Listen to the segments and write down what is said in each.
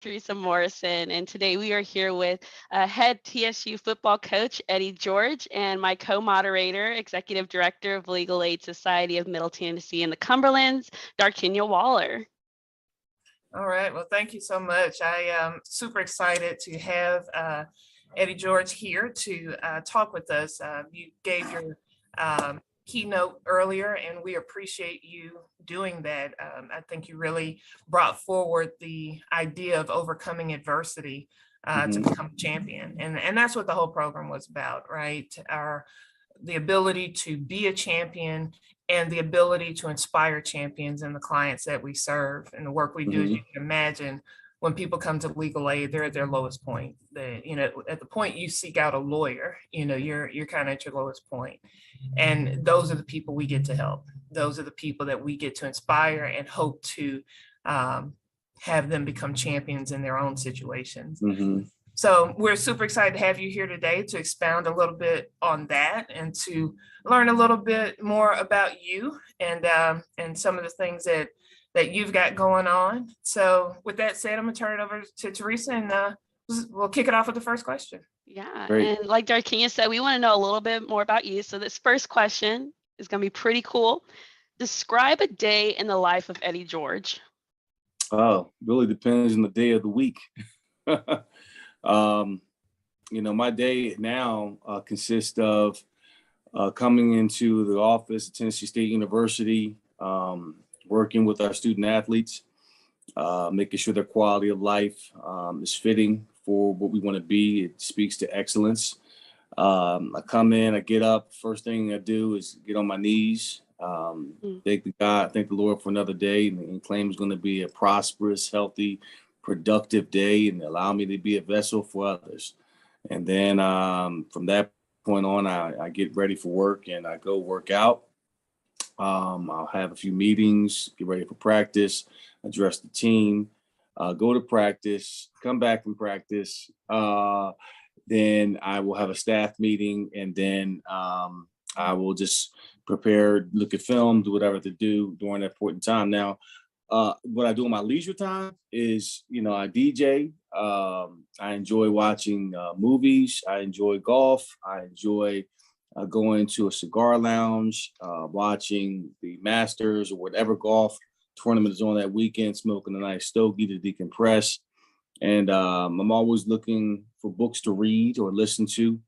Teresa Morrison, and today we are here with head TSU football coach Eddie George and my co-moderator, Executive Director of Legal Aid Society of Middle Tennessee and the Cumberlands, DarKenya Waller. All right, well, thank you so much. I am super excited to have Eddie George here to talk with us. You gave your keynote earlier, and we appreciate you doing that. I think you really brought forward the idea of overcoming adversity to become a champion. And that's what the whole program was about, right? The ability to be a champion and the ability to inspire champions and the clients that we serve and the work we do. As you can imagine, when people come to legal aid, they're at their lowest point. At the point you seek out a lawyer, you're kind of at your lowest point. And those are the people we get to help. Those are the people that we get to inspire and hope to have them become champions in their own situations. So we're super excited to have you here today to expound a little bit on that and to learn a little bit more about you and some of the things that you've got going on. So with that said, I'm gonna turn it over to Teresa and we'll kick it off with the first question. Yeah, Great. and like DarKenya said, we want to know a little bit more about you. So this first question is going to be pretty cool. Describe a day in the life of Eddie George. Oh, really depends on the day of the week. My day now consists of coming into the office at Tennessee State University, working with our student athletes, making sure their quality of life is fitting for what we want to be. It speaks to excellence. I come in, I get up, first thing I do is get on my knees, thank the Lord for another day, and claim it's going to be a prosperous, healthy, productive day and allow me to be a vessel for others. And then from that point on, I get ready for work and I go work out. I'll have a few meetings, get ready for practice, address the team, go to practice, come back from practice. Then I will have a staff meeting, and then I will just prepare, look at film, do whatever to do during that point in time. Now, what I do in my leisure time is, I DJ. I enjoy watching movies. I enjoy golf. I enjoy going to a cigar lounge, watching the Masters or whatever golf tournament is on that weekend, smoking a nice stogie to decompress. And I'm always looking for books to read or listen to.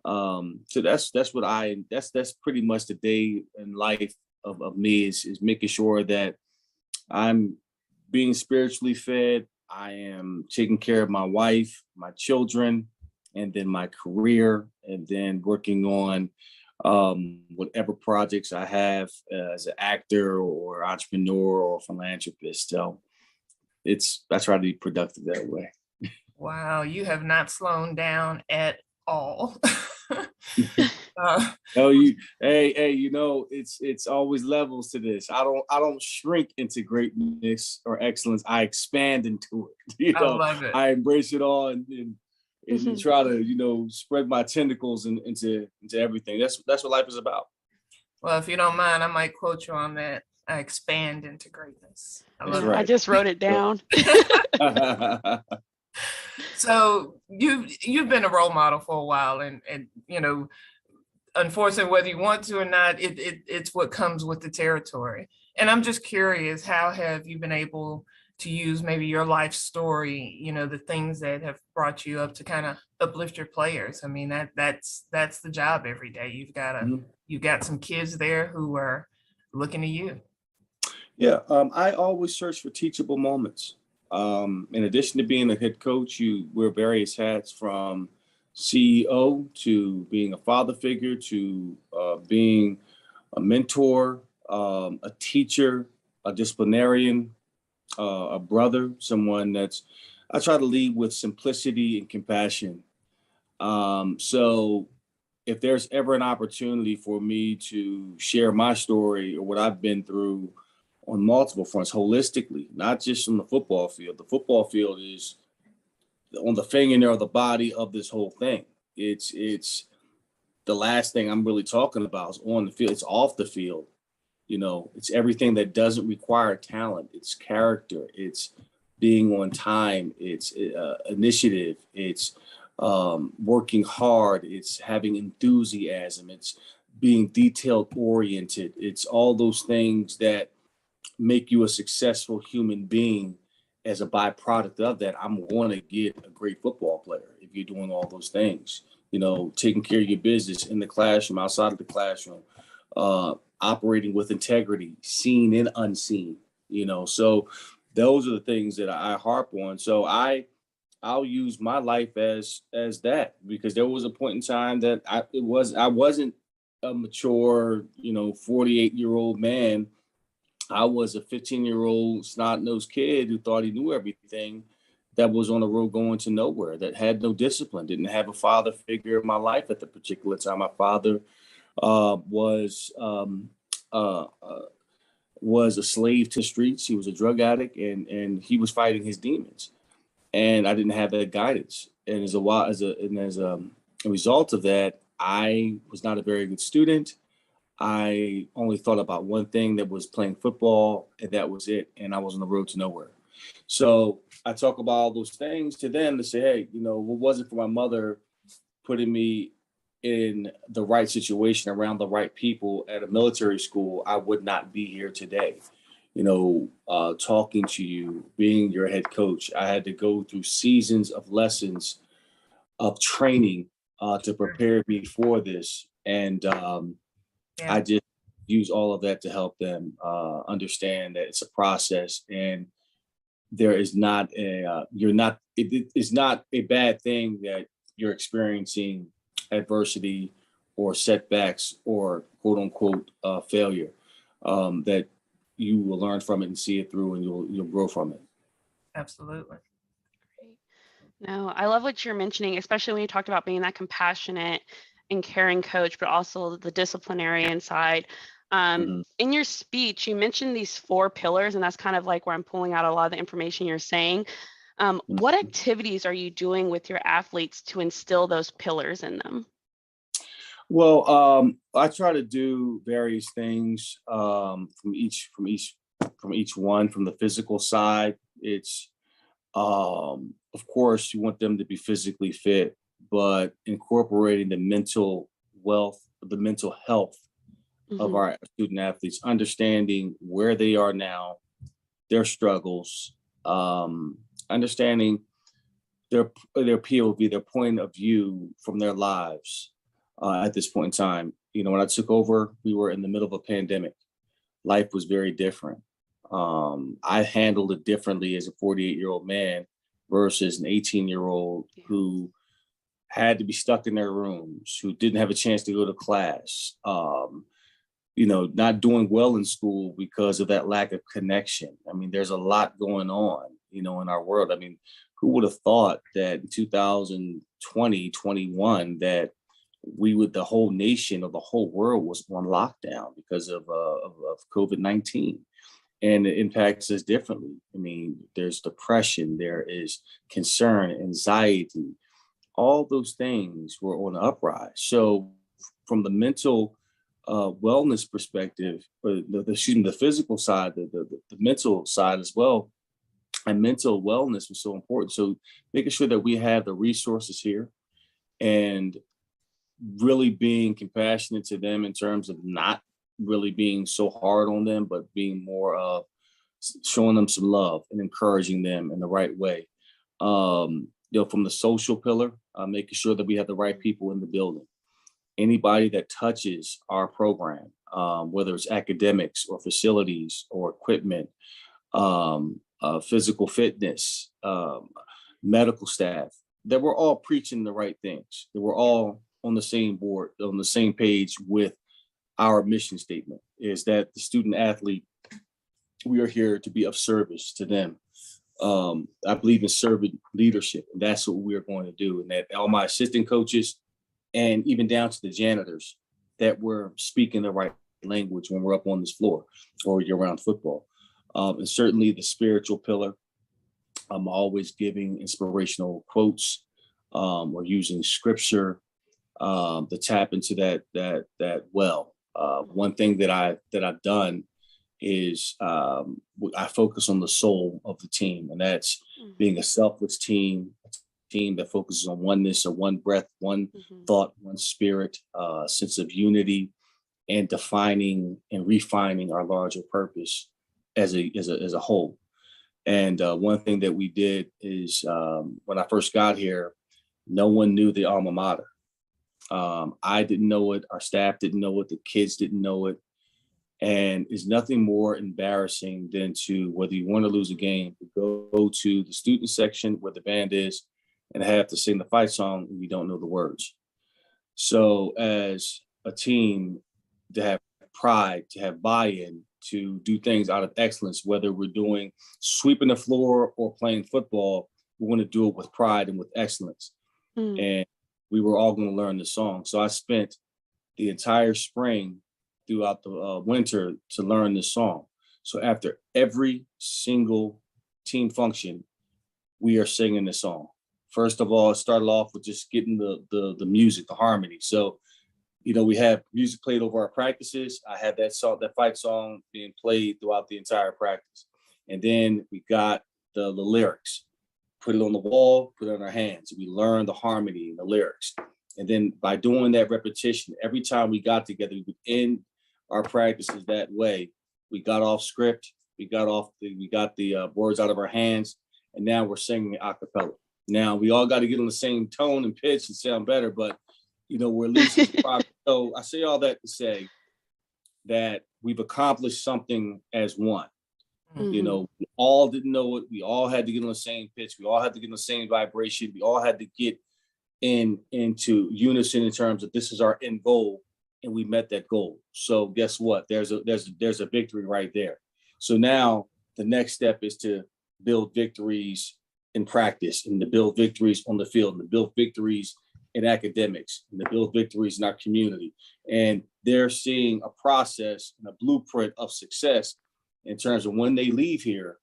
So that's pretty much the day in life of me is making sure that I'm being spiritually fed. I am taking care of my wife, my children, and then my career, and then working on whatever projects I have as an actor or entrepreneur or philanthropist. So I try to be productive that way. Wow, you have not slowed down at all. It's always levels to this. I don't shrink into greatness or excellence. I expand into it. I love it. I embrace it all and try to spread my tentacles into everything. That's what life is about. Well, if you don't mind, I might quote you on that. I expand into greatness. I love I just wrote it down. So you've been a role model for a while, and unfortunately, whether you want to or not, it's what comes with the territory. And I'm just curious, how have you been able to use maybe your life story, the things that have brought you up to kind of uplift your players? I mean, that's the job every day. You've got some kids there who are looking to you. Yeah, I always search for teachable moments. In addition to being a head coach, you wear various hats, from CEO to being a father figure to being a mentor, a teacher, a disciplinarian, a brother, someone I try to lead with simplicity and compassion. So if there's ever an opportunity for me to share my story or what I've been through on multiple fronts, holistically, not just on the football field. The football field is on the fingernail of the body of this whole thing. It's the last thing I'm really talking about is on the field. It's off the field. It's everything that doesn't require talent. It's character. It's being on time, it's initiative, it's working hard, it's having enthusiasm, it's being detailed oriented. It's all those things that make you a successful human being. As a byproduct of that, I'm going to get a great football player if you're doing all those things. Taking care of your business in the classroom, outside of the classroom, operating with integrity, seen and unseen. So those are the things that I harp on. So I'll use my life as that, because there was a point in time that I wasn't a mature, 48-year-old man. I was a 15-year-old snot-nosed kid who thought he knew everything, that was on the road going to nowhere, that had no discipline, didn't have a father figure in my life at the particular time. My father was a slave to streets. He was a drug addict, and he was fighting his demons. And I didn't have that guidance. And as a result of that, I was not a very good student. I only thought about one thing, that was playing football, and that was it. And I was on the road to nowhere. So I talk about all those things to them to say, hey, what wasn't for my mother putting me in the right situation around the right people at a military school, I would not be here today. Talking to you, being your head coach, I had to go through seasons of lessons of training to prepare me for this. And I just use all of that to help them understand that it's a process, and there is not it's not a bad thing that you're experiencing adversity or setbacks or quote unquote failure, that you will learn from it and see it through, and you'll grow from it. Absolutely. No, I love what you're mentioning, especially when you talked about being that compassionate and caring coach, but also the disciplinarian side. In your speech, you mentioned these 4 pillars, and that's kind of like where I'm pulling out a lot of the information you're saying. What activities are you doing with your athletes to instill those pillars in them? Well, I try to do various things from each one. From the physical side, it's of course, you want them to be physically fit, but incorporating the mental health of our student athletes, understanding where they are now, their struggles, understanding their POV, their point of view from their lives at this point in time. When I took over, we were in the middle of a pandemic. Life was very different. I handled it differently as a 48-year-old man versus an 18-year-old who had to be stuck in their rooms, who didn't have a chance to go to class, not doing well in school because of that lack of connection. I mean, there's a lot going on, in our world. I mean, who would have thought that in 2020, 21, that the whole nation or the whole world was on lockdown because of COVID-19. And it impacts us differently. I mean, there's depression, there is concern, anxiety, all those things were on the uprise. So from the mental wellness perspective, the physical side, the mental side as well, and mental wellness was so important. So making sure that we have the resources here and really being compassionate to them in terms of not really being so hard on them, but being more of showing them some love and encouraging them in the right way. From the social pillar, making sure that we have the right people in the building. Anybody that touches our program, whether it's academics or facilities or equipment, physical fitness, medical staff, that we're all preaching the right things, that we're all on the same board, on the same page with our mission statement, is that the student athlete, we are here to be of service to them. I believe in servant leadership, and that's what we're going to do. And that all my assistant coaches, and even down to the janitors, that we're speaking the right language when we're up on this floor or you're around football. And certainly the spiritual pillar, I'm always giving inspirational quotes or using scripture to tap into that well. One thing that I've done is I focus on the soul of the team, and that's being a selfless team, a team that focuses on oneness, or one breath, one thought, one spirit, sense of unity, and defining and refining our larger purpose as a whole. And one thing that we did is when I first got here, no one knew the alma mater. I didn't know it. Our staff didn't know it. The kids didn't know it. And it's nothing more embarrassing than to, whether you want to lose a game, to go to the student section where the band is and have to sing the fight song and you don't know the words. So as a team, to have pride, to have buy-in, to do things out of excellence, whether we're doing sweeping the floor or playing football, we want to do it with pride and with excellence. And we were all going to learn the song. So I spent the entire spring throughout the winter to learn this song. So after every single team function, we are singing the song. First of all, it started off with just getting the music, the harmony. So, you know, we have music played over our practices. I had that song, that fight song being played throughout the entire practice. And then we got the lyrics, put it on the wall, put it on our hands. We learned the harmony and the lyrics. And then by doing that repetition, every time we got together, we would end our practices that way. We got off script, we got the words out of our hands, and now we're singing a cappella. Now we all got to get on the same tone and pitch and sound better, but you know, we're losing progress. So I say all that to say that we've accomplished something as one. You know, we all didn't know it. We all had to get on the same pitch. We all had to get on the same vibration. We all had to get into unison in terms of this is our end goal, and we met that goal. So guess what? There's a victory right there. So now the next step is to build victories in practice, and to build victories on the field, and to build victories in academics, and to build victories in our community. And they're seeing a process and a blueprint of success in terms of when they leave here,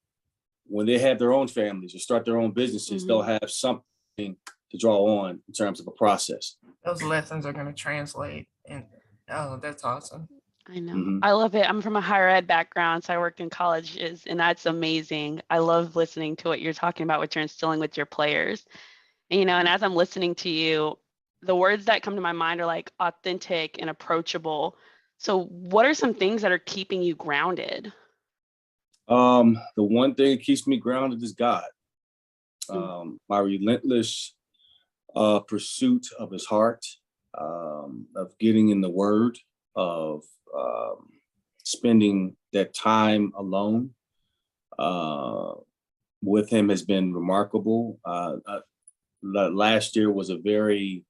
when they have their own families or start their own businesses, they'll have something to draw on in terms of a process. Those lessons are going to translate. And oh, that's awesome. I know. I love it. I'm from a higher ed background, so I worked in colleges, and that's amazing. I love listening to what you're talking about, what you're instilling with your players. And, you know, and as I'm listening to you, the words that come to my mind are like authentic and approachable. So what are some things that are keeping you grounded? The one thing that keeps me grounded is God. My relentless pursuit of his heart, of getting in the word, of spending that time alone with him has been remarkable. Last year was a very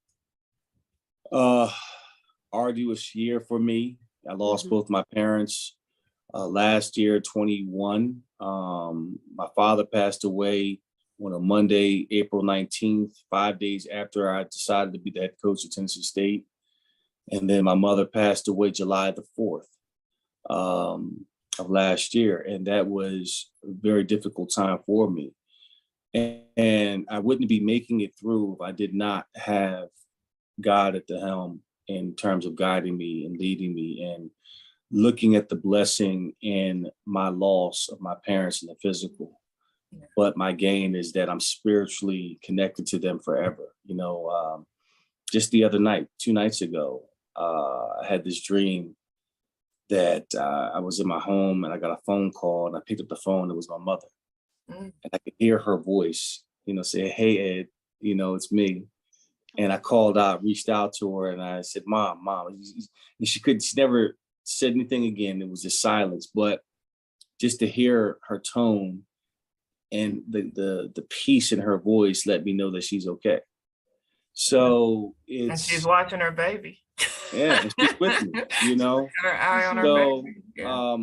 arduous year for me. I lost both my parents last year, 21. My father passed away on a Monday, April 19th, 5 days after I decided to be the head coach of Tennessee State. And then my mother passed away July the 4th of last year. And that was a very difficult time for me. And I wouldn't be making it through if I did not have God at the helm in terms of guiding me and leading me and looking at the blessing in my loss of my parents in the physical. But my gain is that I'm spiritually connected to them forever. You know, just the other night, 2 nights ago, I had this dream that I was in my home and I got a phone call, and I picked up the phone. It was my mother. And I could hear her voice, you know, say, "Hey, Ed, you know, it's me." And I called out, reached out to her, and I said, Mom. And she never said anything again. It was just silence. But just to hear her tone and the peace in her voice let me know that she's okay. So it's, and she's watching her baby. Yeah, and she's with me, you know. Got her eye on her baby. Yeah.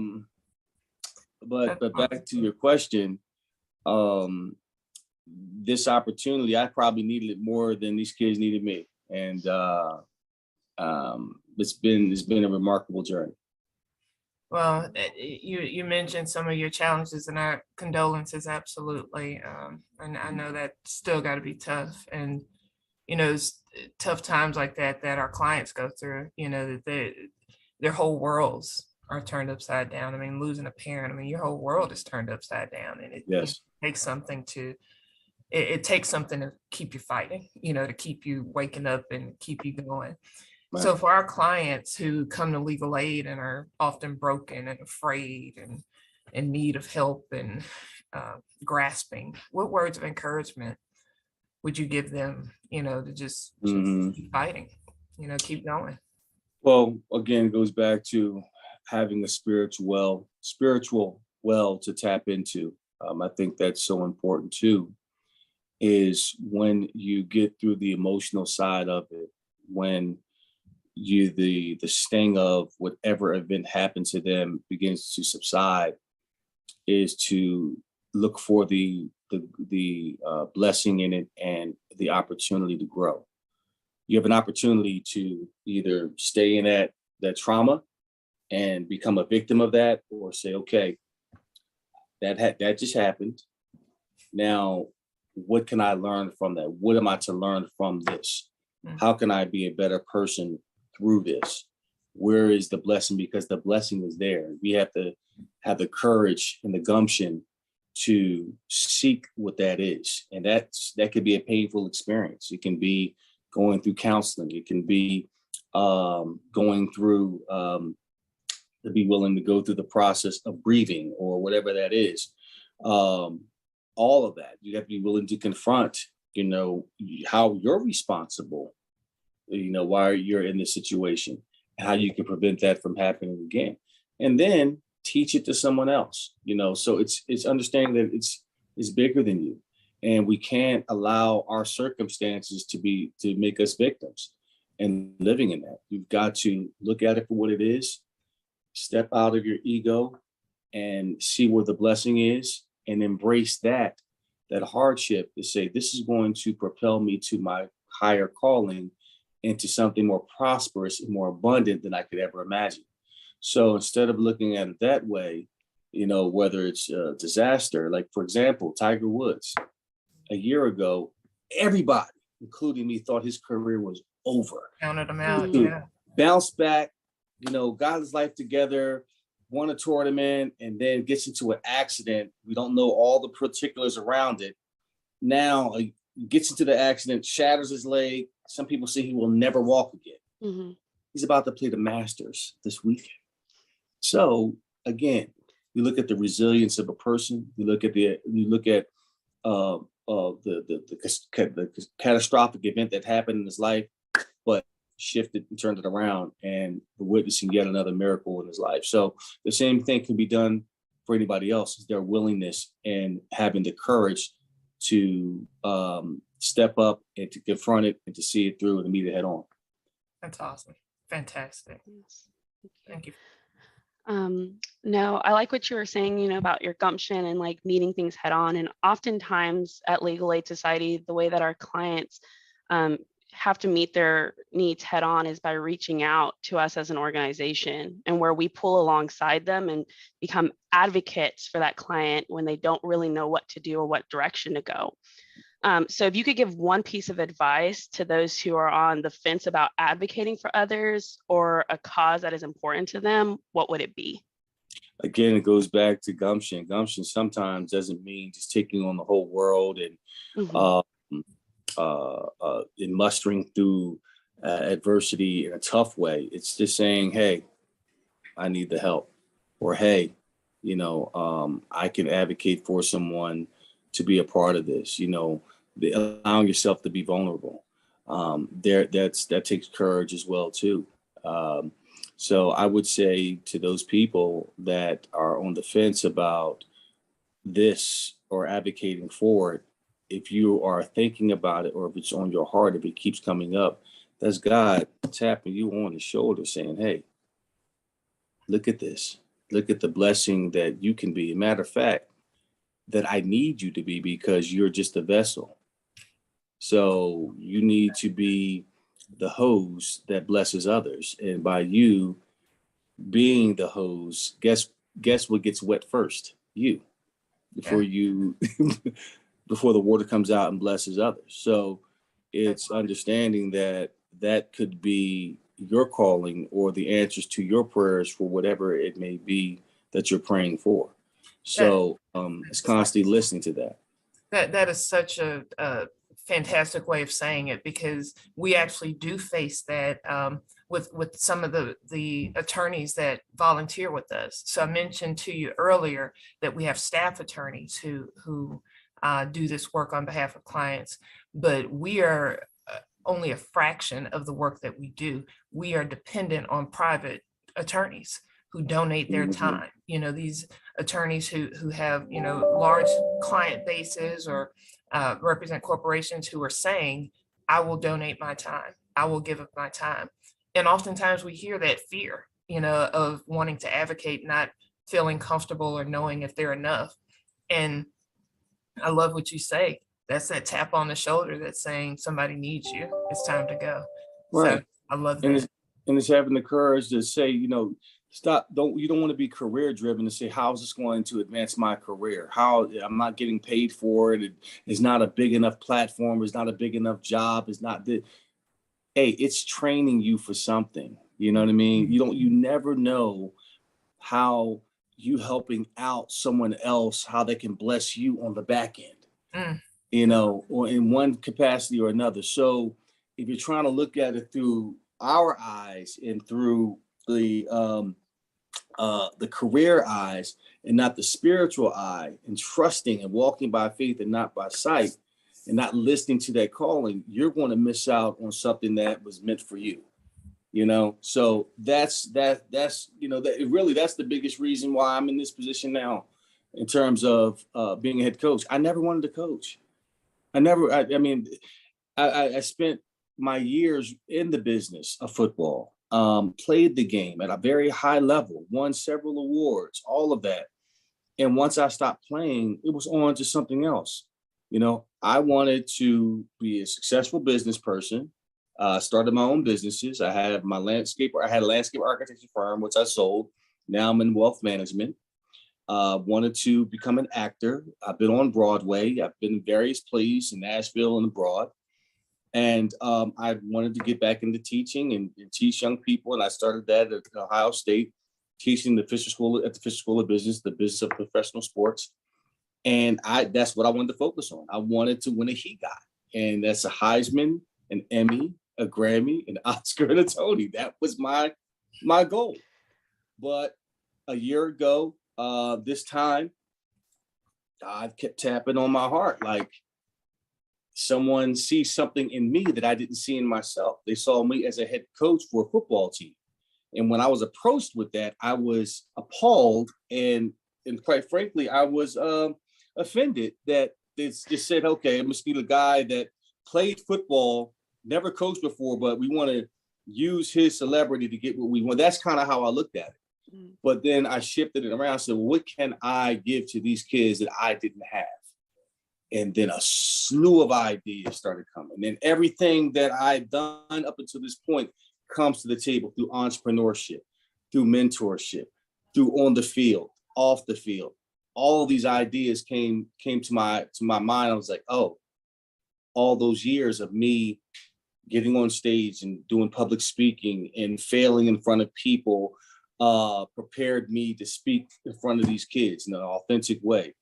But back to your question, this opportunity, I probably needed it more than these kids needed me. And it's been a remarkable journey. Well, you mentioned some of your challenges, and our condolences, absolutely. And I know that still got to be tough. And, you know, it's tough times like that our clients go through, you know, that their whole worlds are turned upside down. I mean, losing a parent, I mean, your whole world is turned upside down, and it takes something it takes something to keep you fighting, to keep you waking up and keep you going. Right. So for our clients who come to legal aid and are often broken and afraid and in need of help and grasping, what words of encouragement would you give them, to just keep fighting, keep going? Well, again, it goes back to having a spiritual well to tap into. I think that's so important too, is when you get through the emotional side of it, when the sting of whatever event happened to them begins to subside, is to look for the blessing in it and the opportunity to grow. You have an opportunity to either stay in that trauma and become a victim of that, or say, okay, that just happened. Now, what can I learn from that? What am I to learn from this? How can I be a better person through this? Where is the blessing? Because the blessing is there. We have to have the courage and the gumption to seek what that is. And that could be a painful experience. It can be going through counseling. It can be going through, to be willing to go through the process of grieving or whatever that is. All of that, you have to be willing to confront, how you're responsible, why you're in this situation, and how you can prevent that from happening again. And then teach it to someone else, so it's understanding that it's bigger than you. And we can't allow our circumstances to make us victims and living in that. You've got to look at it for what it is, step out of your ego and see where the blessing is, and embrace that hardship to say, this is going to propel me to my higher calling, into something more prosperous and more abundant than I could ever imagine. So instead of looking at it that way, whether it's a disaster, like for example, Tiger Woods, a year ago, everybody, including me, thought his career was over. Counted him out, yeah. Bounced back, got his life together, won a tournament, and then gets into an accident. We don't know all the particulars around it. Now he gets into the accident, shatters his leg. Some people say he will never walk again. Mm-hmm. He's about to play the Masters this weekend. So again, you look at the resilience of a person. You look at the catastrophic event that happened in his life, but shifted and turned it around, and witnessing yet another miracle in his life. So the same thing can be done for anybody else, is their willingness and having the courage to step up and to confront it and to see it through and to meet it head on. That's awesome. Fantastic. Yes. Thank you. No, I like what you were saying, about your gumption and like meeting things head on. And oftentimes at Legal Aid Society, the way that our clients have to meet their needs head on is by reaching out to us as an organization, and where we pull alongside them and become advocates for that client when they don't really know what to do or what direction to go. So if you could give one piece of advice to those who are on the fence about advocating for others or a cause that is important to them, what would it be? Again, it goes back to gumption. Gumption sometimes doesn't mean just taking on the whole world and in mustering through adversity in a tough way. It's just saying, hey, I need the help, or hey, I can advocate for someone to be a part of this. Allowing yourself to be vulnerable. That takes courage as well too. So I would say to those people that are on the fence about this or advocating for it, if you are thinking about it, or if it's on your heart, if it keeps coming up, that's God tapping you on the shoulder saying, hey, look at this. Look at the blessing that you can be. As a matter of fact, that I need you to be, because you're just a vessel. So you need to be the hose that blesses others. And by you being the hose, guess what gets wet first? You. Before before the water comes out and blesses others. So it's understanding that could be your calling or the answers to your prayers for whatever it may be that you're praying for. So it's constantly listening to that. That is such a fantastic way of saying it, because we actually do face that with some of the attorneys that volunteer with us. So I mentioned to you earlier that we have staff attorneys who do this work on behalf of clients, but we are only a fraction of the work that we do. We are dependent on private attorneys who donate their time. You know, these attorneys who have, you know, large client bases or represent corporations who are saying, I will donate my time, I will give up my time. And oftentimes we hear that fear, you know, of wanting to advocate, not feeling comfortable or knowing if they're enough. And I love what you say. That's that tap on the shoulder that's saying somebody needs you. It's time to go. Right. So I love And that. it's having the courage to say, you know, you don't want to be career driven to say, how is this going to advance my career? How I'm not getting paid for it. It's not a big enough platform. It's not a big enough job. It's not the, hey, it's training you for something. You know what I mean? You never know how you helping out someone else, how they can bless you on the back end, you know, or in one capacity or another. So if you're trying to look at it through our eyes and through the career eyes and not the spiritual eye, and trusting and walking by faith and not by sight, and not listening to that calling, you're going to miss out on something that was meant for you. You know, so that's you know, that's the biggest reason why I'm in this position now in terms of being a head coach. I never wanted to coach. I mean, I spent my years in the business of football, played the game at a very high level, won several awards, all of that. And once I stopped playing, it was on to something else. You know, I wanted to be a successful business person. Started my own businesses. I had a landscape architecture firm, which I sold. Now I'm in wealth management. Wanted to become an actor. I've been on Broadway. I've been in various plays in Nashville and abroad. And I wanted to get back into teaching and teach young people. And I started that at Ohio State, teaching at the Fisher School of Business, the business of professional sports. And that's what I wanted to focus on. I wanted to win a HEGOT. And that's a Heisman, an Emmy, a Grammy, an Oscar, and a Tony. That was my goal. But a year ago, this time, God kept tapping on my heart. Like, someone sees something in me that I didn't see in myself. They saw me as a head coach for a football team. And when I was approached with that, I was appalled. And quite frankly, I was offended that they just said, okay, I'm just need a guy that played football, never coached before, but we want to use his celebrity to get what we want. That's kind of how I looked at it. But then I shifted it around and said, well, what can I give to these kids that I didn't have? And then a slew of ideas started coming. And everything that I've done up until this point comes to the table through entrepreneurship, through mentorship, through on the field, off the field. All of these ideas came to my mind. I was like, oh, all those years of me getting on stage and doing public speaking and failing in front of people prepared me to speak in front of these kids in an authentic way.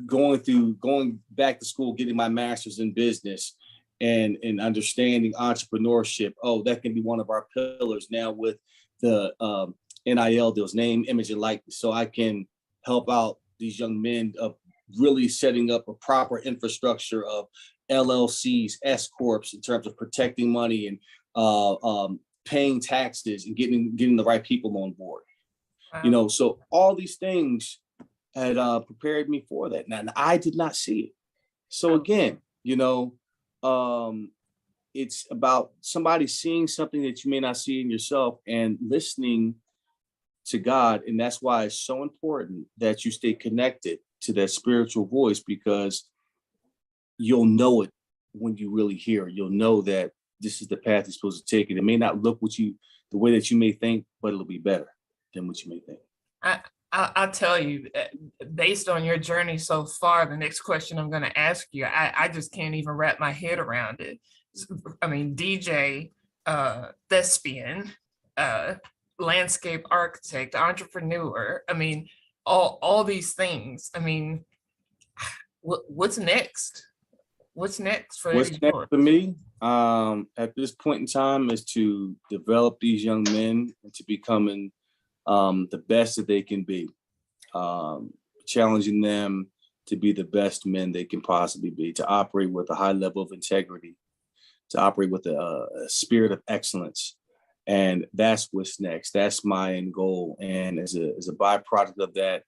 Going back to school, getting my master's in business and understanding entrepreneurship. Oh, that can be one of our pillars now with the NIL deals, name, image, and likeness. So I can help out these young men of really setting up a proper infrastructure of LLCs, S corps in terms of protecting money and paying taxes and getting the right people on board. Wow. You know, so all these things had prepared me for that. Now, I did not see it. So again, you know, it's about somebody seeing something that you may not see in yourself and listening to God. And that's why it's so important that you stay connected to that spiritual voice, because you'll know it when you really hear it. You'll know that this is the path you're supposed to take. And it may not look the way that you may think, but it'll be better than what you may think. I'll tell you, based on your journey so far, the next question I'm going to ask you, I just can't even wrap my head around it. I mean, DJ, thespian, landscape architect, entrepreneur. I mean, all these things. I mean, what's next? What's next for What's Eddie next George? for me at this point in time is to develop these young men into becoming the best that they can be, challenging them to be the best men they can possibly be, to operate with a high level of integrity, to operate with a spirit of excellence. And that's what's next. That's my end goal. And as a byproduct of that,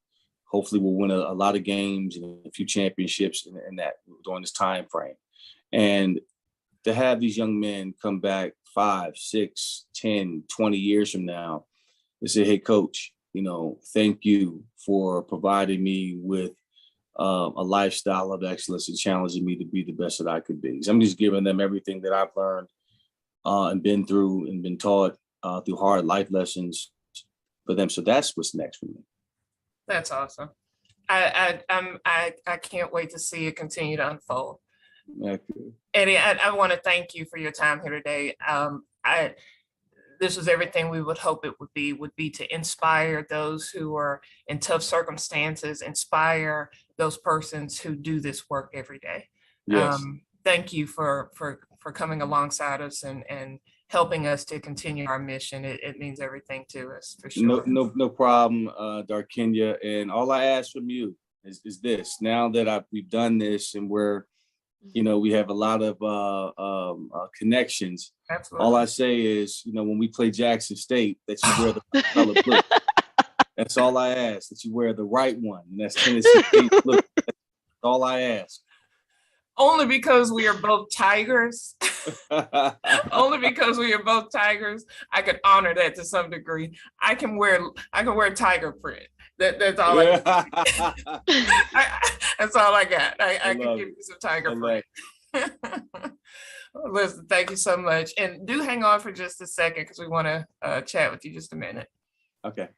hopefully we'll win a lot of games and a few championships in that during this time frame. And to have these young men come back 5, 6, 10, 20 years from now and say, hey, coach, thank you for providing me with a lifestyle of excellence and challenging me to be the best that I could be. So I'm just giving them everything that I've learned and been through and been taught through hard life lessons for them. So that's what's next for me. That's awesome. I can't wait to see it continue to unfold. Eddie, I want to thank you for your time here today. This was everything we would hope it would be to inspire those who are in tough circumstances, inspire those persons who do this work every day. Yes. Thank you for coming alongside us and helping us to continue our mission. It means everything to us, for sure. No problem, DarKenya. And all I ask from you is this. Now that we've done this and we have a lot of connections. Absolutely. All I say is, when we play Jackson State, that you wear the color blue. That's all I ask, that you wear the right one. And that's Tennessee State blue. That's all I ask. Only because we are both Tigers. Only because we are both Tigers, I could honor that to some degree. I can wear tiger print. That's all I got. That's all I got. I can give you some tiger print. Listen, thank you so much. And do hang on for just a second because we want to chat with you just a minute. Okay.